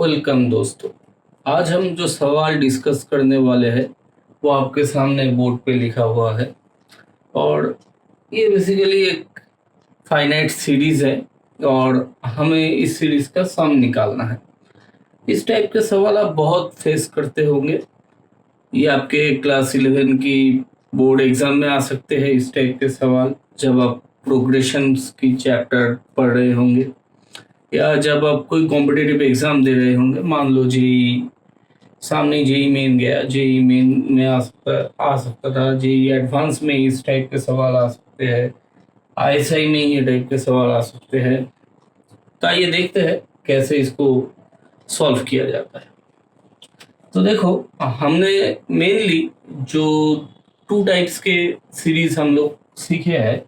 Welcome दोस्तों। आज हम जो सवाल डिस्कस करने वाले हैं वो आपके सामने बोर्ड पे लिखा हुआ है और ये बेसिकली एक फाइनाइट सीरीज है और हमें इस सीरीज का सम निकालना है। इस टाइप के सवाल आप बहुत फेस करते होंगे। ये आपके क्लास 11 की बोर्ड एग्जाम में आ सकते हैं। इस टाइप के सवाल जब आप प्रोग्रेशंस की चैप्टर पढ़ रहे होंगे या जब आप कोई कॉम्पिटिटिव एग्जाम दे रहे होंगे। मान लो जेई, सामने जेई मेन गया, जेई मेन में आ सकता था, जेई एडवांस में इस टाइप के सवाल आ सकते हैं, आईएसआई में ये टाइप के सवाल आ सकते हैं। तो आइए देखते हैं कैसे इसको सॉल्व किया जाता है। तो देखो, हमने मेनली जो टू टाइप्स के सीरीज हम लोग सीखे हैं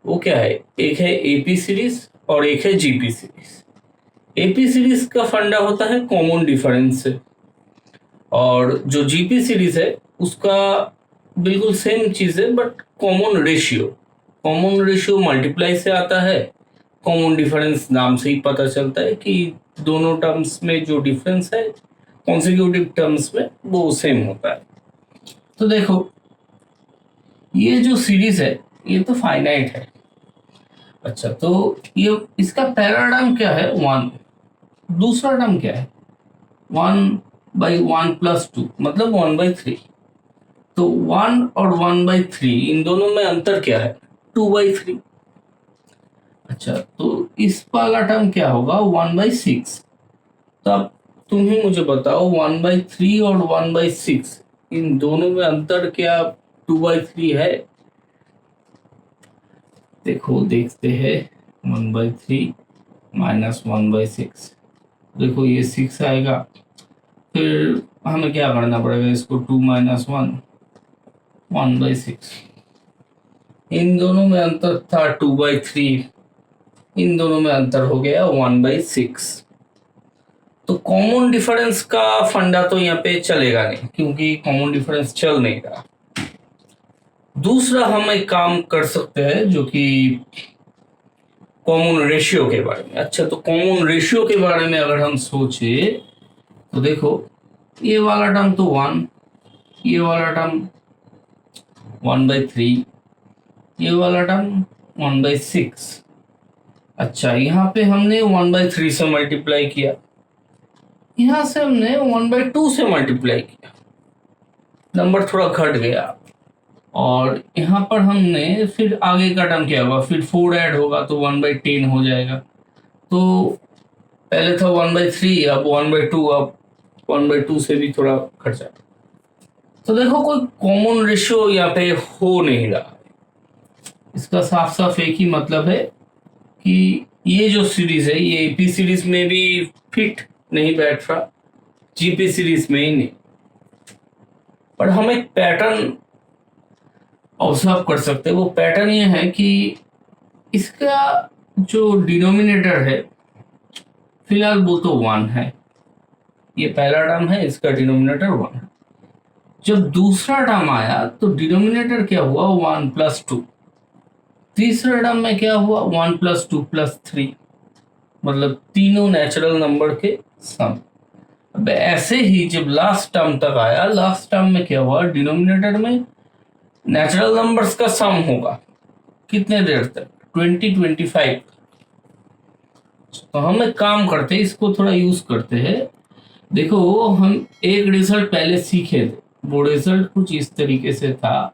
वो क्या है, एक है एपी सीरीज और एक है जीपी सीरीज। एपी सीरीज का फंडा होता है कॉमन डिफरेंस से और जो जीपी सीरीज है उसका बिल्कुल सेम चीज है बट कॉमन रेशियो मल्टीप्लाई से आता है। कॉमन डिफरेंस नाम से ही पता चलता है कि दोनों टर्म्स में जो डिफरेंस है कॉन्सिक्यूटिव टर्म्स में वो सेम होता है। तो देखो, ये जो सीरीज है ये तो फाइनाइट है। अच्छा, तो ये इसका पहला टर्म क्या है, वन। दूसरा टर्म क्या है, 1/1+2 मतलब 1/3। तो 1 और 1/3 इन दोनों में अंतर क्या है, 2/3। अच्छा, तो इस वाला टर्म क्या होगा, 1/6। तो अब तुम ही मुझे बताओ 1/3 और 1/6 इन दोनों में अंतर क्या 2/3 है? देखो, देखते हैं। 1/3 माइनस 1/6, देखो ये 6 आएगा। फिर हमें क्या करना पड़ेगा, इसको 2 माइनस 1, 1/6। इन दोनों में अंतर था 2/3, इन दोनों में अंतर हो गया 1/6। तो कॉमन डिफरेंस का फंडा तो यहाँ पे चलेगा नहीं क्योंकि कॉमन डिफरेंस चल नहीं रहा। दूसरा हम एक काम कर सकते हैं जो कि कॉमन रेशियो के बारे में। अच्छा, तो कॉमन रेशियो के बारे में अगर हम सोचे तो देखो, ये वाला टर्म तो 1, ये वाला टर्म 1/3, ये वाला टर्म 1/6। अच्छा, यहाँ पे हमने 1/3 से मल्टीप्लाई किया, यहाँ से हमने 1/2 से मल्टीप्लाई किया, नंबर थोड़ा घट गया। और यहाँ पर हमने फिर आगे का टर्म क्या होगा, फिर 4 ऐड होगा तो 1/10 हो जाएगा। तो पहले था 1/3, अब 1/2, अब 1/2 से भी थोड़ा घट जाएगा। तो देखो, कोई कॉमन रेशियो यहाँ पे हो नहीं रहा। इसका साफ साफ एक ही मतलब है कि ये जो सीरीज है ये एपी सीरीज में भी फिट नहीं बैठ रहा, जीपी सीरीज में ही नहीं। पर हम एक पैटर्न ऑब्जर्व कर सकते हैं। वो पैटर्न ये है कि इसका जो डिनोमिनेटर है फिलहाल वो तो 1 है, ये पहला टर्म है, इसका डिनोमिनेटर 1 है। जब दूसरा टर्म आया तो डिनोमिनेटर क्या हुआ, 1+2। तीसरे टर्म में क्या हुआ, 1+2+3, मतलब तीनों नेचुरल नंबर के सम। अब ऐसे ही जब लास्ट टर्म तक आया, लास्ट टर्म में क्या हुआ, डिनोमिनेटर में नेचुरल नंबर्स का सम होगा। कितने देर तक, 20-25। तो हम एक काम करते हैं, इसको थोड़ा यूज करते हैं। देखो, हम एक रिजल्ट पहले सीखे थे, वो रिजल्ट कुछ इस तरीके से था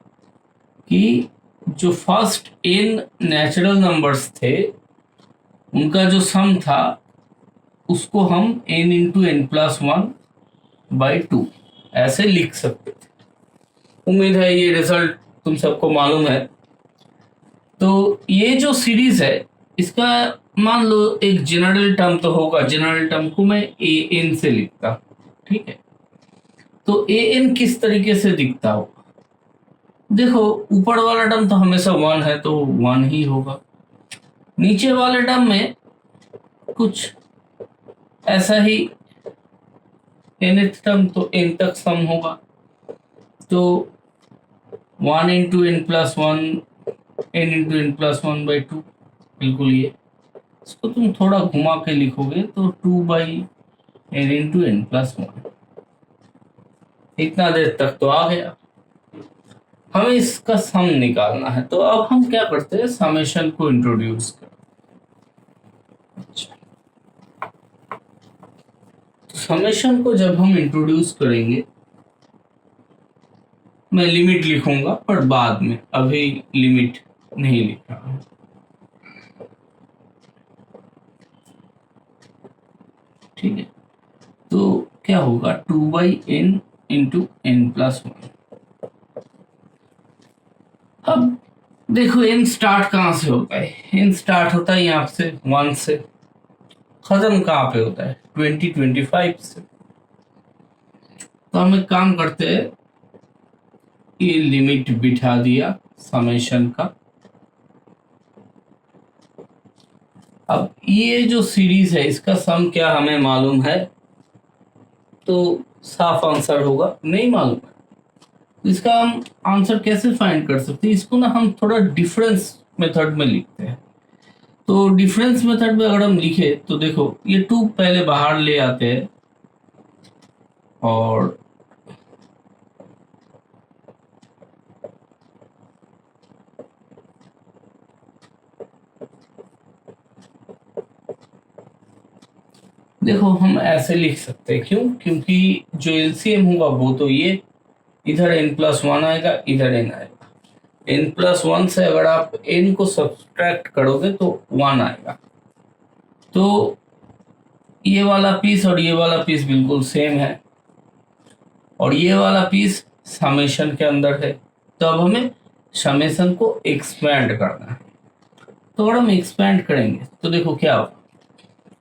कि जो फर्स्ट n नेचुरल नंबर्स थे उनका जो सम था उसको हम n इंटू n+1/2 ऐसे लिख सकते थे। उम्मीद है ये रिजल्ट तुम सबको मालूम है। तो ये जो सीरीज है इसका मान लो एक जनरल टर्म तो होगा, जनरल टर्म को मैं an से लिखता, ठीक है। तो an किस तरीके से दिखता होगा, देखो ऊपर वाला टर्म तो हमेशा 1 है तो 1 ही होगा। नीचे वाले टर्म में कुछ ऐसा ही, nth टर्म तो n तक सम होगा, तो 1 into n+1, n into n+1/2, बिल्कुल ये। इसको तुम थोड़ा घुमा के लिखोगे तो 2/n n into n plus one. इतना देर तक तो आ गया, हमें इसका सम निकालना है। तो अब हम क्या करते हैं, समेशन को इंट्रोड्यूस करते हैं। अच्छा, तो समेशन को जब हम इंट्रोड्यूस करेंगे, मैं लिमिट लिखूंगा पर बाद में, अभी लिमिट नहीं लिख रहा हूं। ठीक है, तो क्या होगा, 2/n into n plus one. अब देखो n स्टार्ट कहाँ से होता है, n स्टार्ट होता है यहाँ से 1 से, खत्म कहाँ पे होता है 2025 से। तो हम एक काम करते हैं, ये लिमिट बिठा दिया समेशन का। अब ये जो सीरीज है इसका सम क्या हमें मालूम है, तो साफ आंसर होगा नहीं मालूम है। तो इसका हम आंसर कैसे फाइंड कर सकते हैं, इसको ना हम थोड़ा डिफरेंस मेथड में लिखते हैं। तो डिफरेंस मेथड में अगर हम लिखे तो देखो, ये 2 पहले बाहर ले आते हैं और देखो हम ऐसे लिख सकते हैं, क्यों, क्योंकि जो एलसीएम होगा वो तो ये इधर n+1 आएगा, इधर n आएगा। n+1 से अगर आप n को सब्सट्रैक्ट करोगे तो 1 आएगा। तो ये वाला पीस और ये वाला पीस बिल्कुल सेम है, और ये वाला पीस समेशन के अंदर है। तो अब हमें समेशन को एक्सपैंड करना है। तो अगर हम एक्सपैंड करेंगे तो देखो क्या होगा,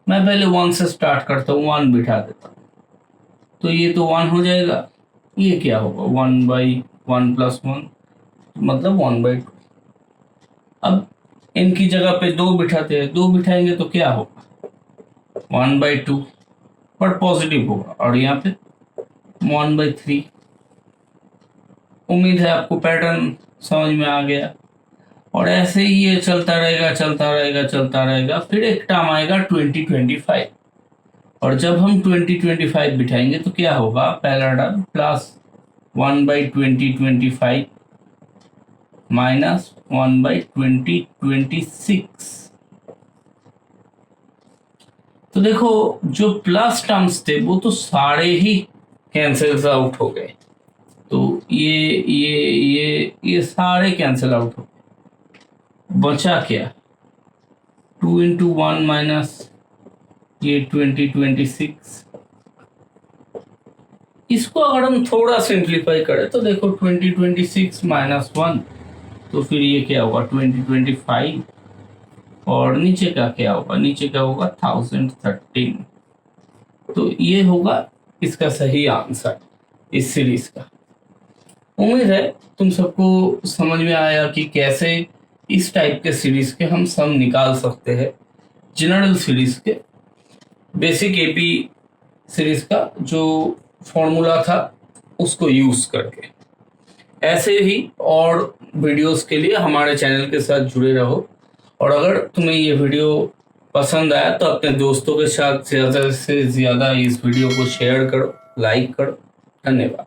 मैं पहले 1 से स्टार्ट करता हूँ, 1 बिठा देता हूँ, तो ये तो 1 हो जाएगा। ये क्या होगा, 1/1 प्लस 1 मतलब 1/2। अब इनकी जगह पे 2 बिठाते हैं, 2 बिठाएंगे तो क्या होगा 1/2, पर पॉजिटिव होगा, और यहाँ पे 1/3। उम्मीद है आपको पैटर्न समझ में आ गया। और ऐसे ही ये चलता रहेगा चलता रहेगा चलता रहेगा, फिर एक टर्म आएगा 2025, और जब हम 2025 बिठाएंगे तो क्या होगा, पहला टर्म प्लस 1/2025 माइनस 1/2026। तो देखो जो प्लस टर्म्स थे वो तो सारे ही कैंसिल आउट हो गए। तो ये सारे कैंसिल आउट हो गए, बचा क्या, 2 इंटू 1 माइनस ये 2026। इसको अगर हम थोड़ा सिंप्लीफाई करें तो देखो 2026 माइनस 1, तो फिर ये क्या होगा 2025, और नीचे का क्या होगा, नीचे का होगा 1013। तो ये होगा इसका सही आंसर इस सीरीज का। उम्मीद है तुम सबको समझ में आया कि कैसे इस टाइप के सीरीज के हम सम निकाल सकते हैं, जनरल सीरीज के, बेसिक एपी सीरीज का जो फॉर्मूला था उसको यूज करके। ऐसे ही और वीडियोस के लिए हमारे चैनल के साथ जुड़े रहो, और अगर तुम्हें ये वीडियो पसंद आया तो अपने दोस्तों के साथ ज़्यादा से ज़्यादा इस वीडियो को शेयर करो, लाइक करो। धन्यवाद।